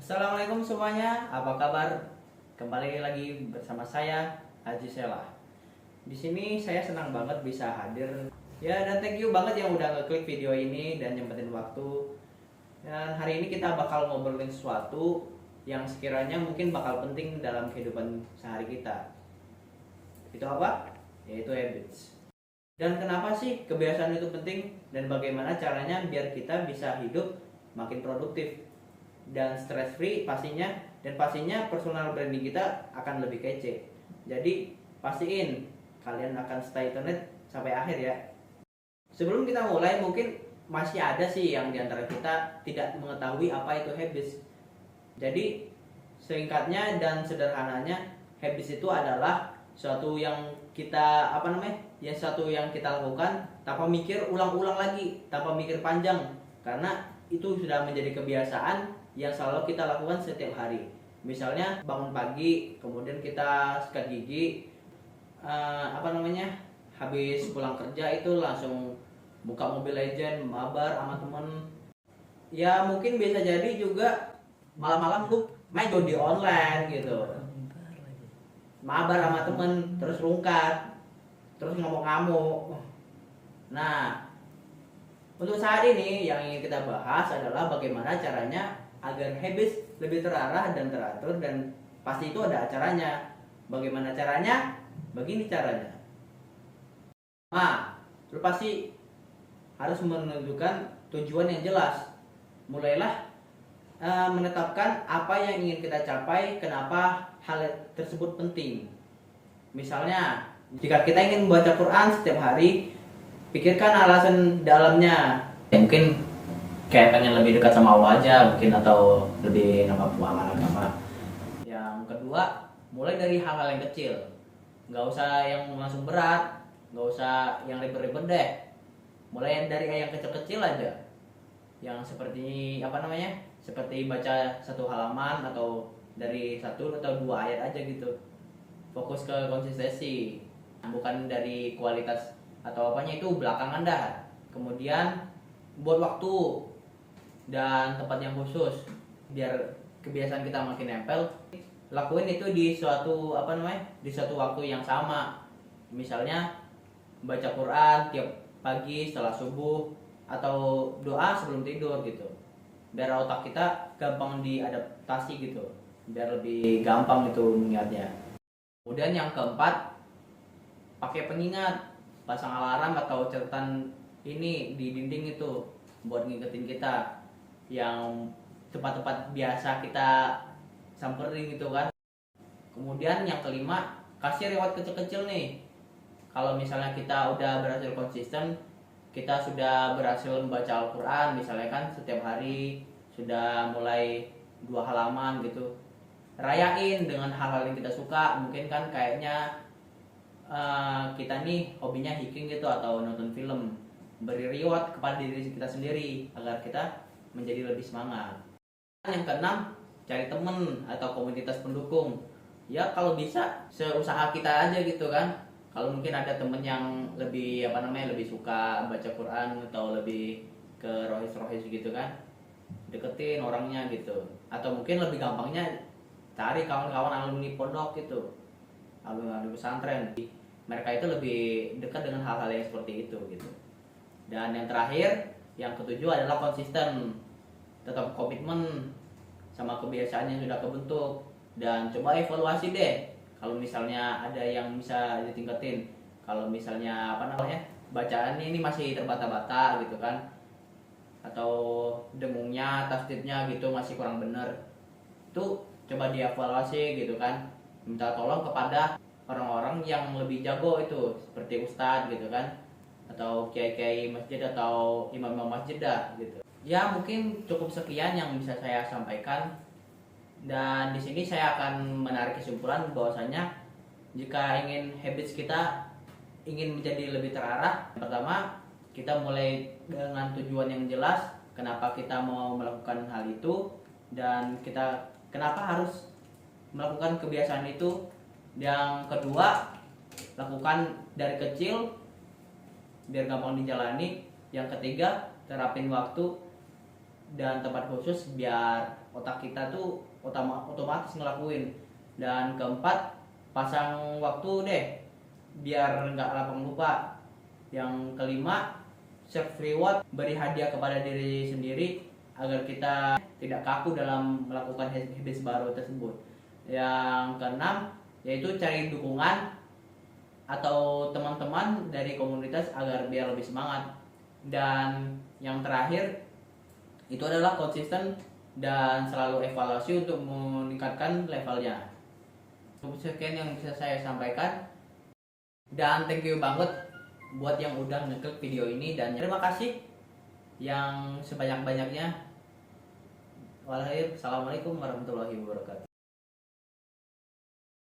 Assalamualaikum semuanya, apa kabar? Kembali lagi bersama saya Haji Sela. Di sini saya senang banget bisa hadir. Ya, dan thank you banget yang udah ngeklik video ini dan nyempetin waktu. Dan hari ini kita bakal ngobrolin sesuatu yang sekiranya mungkin bakal penting dalam kehidupan sehari kita. Itu apa? Yaitu habits. Dan kenapa sih kebiasaan itu penting dan bagaimana caranya biar kita bisa hidup makin produktif dan stress free pastinya, dan pastinya personal branding kita akan lebih kece. Jadi pastiin kalian akan stay tuned sampai akhir ya. Sebelum kita mulai, mungkin masih ada sih yang diantara kita tidak mengetahui apa itu habits. Jadi singkatnya dan sederhananya, habits itu adalah suatu yang kita suatu yang kita lakukan tanpa mikir ulang-ulang lagi, tanpa mikir panjang, karena itu sudah menjadi kebiasaan yang selalu kita lakukan setiap hari. Misalnya bangun pagi, kemudian kita sikat gigi, habis pulang kerja itu langsung buka Mobile Legend, mabar sama temen. Ya mungkin bisa jadi juga malam-malam tuh main judi online gitu, mabar sama temen, terus rungkat, terus ngamuk-ngamuk. Nah, untuk saat ini yang ingin kita bahas adalah bagaimana caranya agar habits lebih terarah dan teratur, dan pasti itu ada acaranya. Bagaimana caranya? Begini caranya. Lu pasti harus menentukan tujuan yang jelas. Mulailah menetapkan apa yang ingin kita capai, kenapa hal tersebut penting. Misalnya, jika kita ingin membaca Quran setiap hari, pikirkan alasan dalamnya. Mungkin kayak pengen lebih dekat sama Allah aja mungkin, atau lebih nambah pemahaman agama. Yang kedua, mulai dari hal-hal yang kecil, nggak usah yang langsung berat, nggak usah yang ribet-ribet deh. Mulai dari yang kecil-kecil aja, yang seperti seperti baca satu halaman atau dari satu atau dua ayat aja gitu. Fokus ke konsistensi, bukan dari kualitas atau apanya, itu belakangan dah. Kemudian buat waktu dan tempat yang khusus biar kebiasaan kita makin nempel. Lakuin itu di suatu waktu yang sama. Misalnya baca Quran tiap pagi setelah subuh, atau doa sebelum tidur gitu, biar otak kita gampang diadaptasi gitu, biar lebih gampang itu mengingatnya. Kemudian yang keempat, pakai pengingat, pasang alarm atau catatan ini di dinding itu buat ngingetin kita yang tempat-tempat biasa kita samperin gitu kan. Kemudian yang kelima, kasih reward kecil-kecil nih. Kalau misalnya kita udah berhasil konsisten, kita sudah berhasil membaca Al-Quran misalnya kan setiap hari, sudah mulai 2 halaman gitu, rayain dengan hal-hal yang kita suka. Mungkin kan kayaknya kita nih hobinya hiking gitu atau nonton film. Beri reward kepada diri kita sendiri agar kita menjadi lebih semangat. Yang keenam, cari temen atau komunitas pendukung. Ya kalau bisa seusaha kita aja gitu kan. Kalau mungkin ada temen yang lebih lebih suka baca Quran atau lebih ke rohis gitu kan, deketin orangnya gitu. Atau mungkin lebih gampangnya cari kawan-kawan alumni pondok gitu, alumni pesantren. Mereka itu lebih dekat dengan hal-hal yang seperti itu gitu. Dan yang terakhir, yang ketujuh adalah konsisten. Tetap komitmen sama kebiasaan yang sudah kebentuk, dan coba evaluasi deh kalau misalnya ada yang bisa ditingkatin. Kalau misalnya bacaan ini masih terbata-bata gitu kan, atau dengungnya, tasdidnya gitu masih kurang bener, itu coba dievaluasi gitu kan. Minta tolong kepada orang-orang yang lebih jago itu, seperti ustadz gitu kan, atau kiai-kiai masjid atau imam-imam masjid dah gitu. Ya mungkin cukup sekian yang bisa saya sampaikan, dan di sini saya akan menarik kesimpulan bahwasanya jika ingin habits kita ingin menjadi lebih terarah, pertama kita mulai dengan tujuan yang jelas, kenapa kita mau melakukan hal itu, dan kita kenapa harus melakukan kebiasaan itu. Yang kedua, lakukan dari kecil biar gampang dijalani. Yang ketiga, terapin waktu dan tempat khusus biar otak kita tuh otomatis ngelakuin. Dan keempat, pasang waktu deh biar nggak lapang lupa. Yang kelima, self reward, beri hadiah kepada diri sendiri agar kita tidak kaku dalam melakukan habits baru tersebut. Yang keenam, yaitu cari dukungan atau teman-teman dari komunitas agar biar lebih semangat. Dan yang terakhir itu adalah konsisten dan selalu evaluasi untuk meningkatkan levelnya. Sekian yang bisa saya sampaikan, dan thank you banget buat yang udah ngeklik video ini, dan terima kasih yang sebanyak-banyaknya. Assalamualaikum warahmatullahi wabarakatuh.